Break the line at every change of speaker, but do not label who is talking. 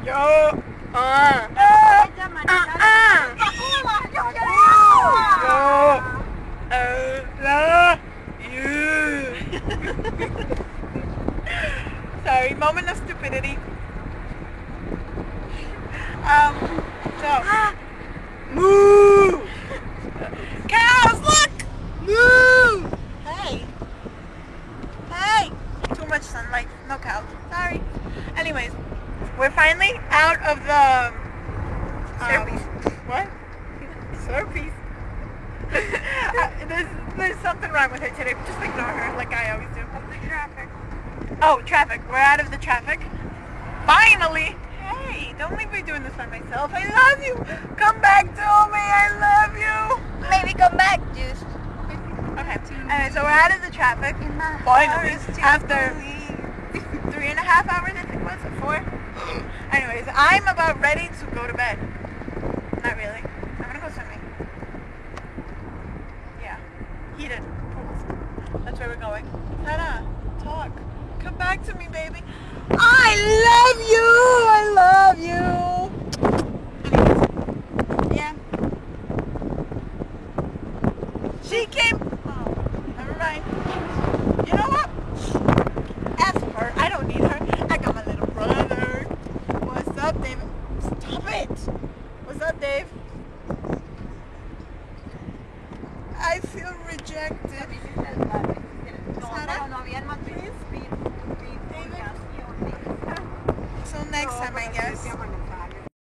Yo. Love you. Sorry, moment of stupidity. So, moo! Cows, look! Moo! Hey. Hey! Too much sunlight. No cows. Sorry. Anyways, we're finally out of the... Surpies. What? Surpies. There's something wrong with her today. Just ignore her like I always do. Of the traffic. Oh, traffic. We're out of the traffic. Finally! Hey, don't leave me doing this by myself. I love you! Come back to me! I love you!
Maybe come back, Juice.
Okay. Anyway, so we're out of the traffic. Finally. After 3.5 hours, I think it was, or 4. Anyways, I'm about ready to go to bed. Not really. I'm gonna go swimming. Yeah. Heated pools. That's where we're going. Tana, talk. Come back to me, baby. I love you! I love you! Anyways, yeah. She came... Oh, never mind. You know what? Ask her. I don't need her. I got my little brother. What's up, David? Stop it! What's up, Dave? I feel rejected.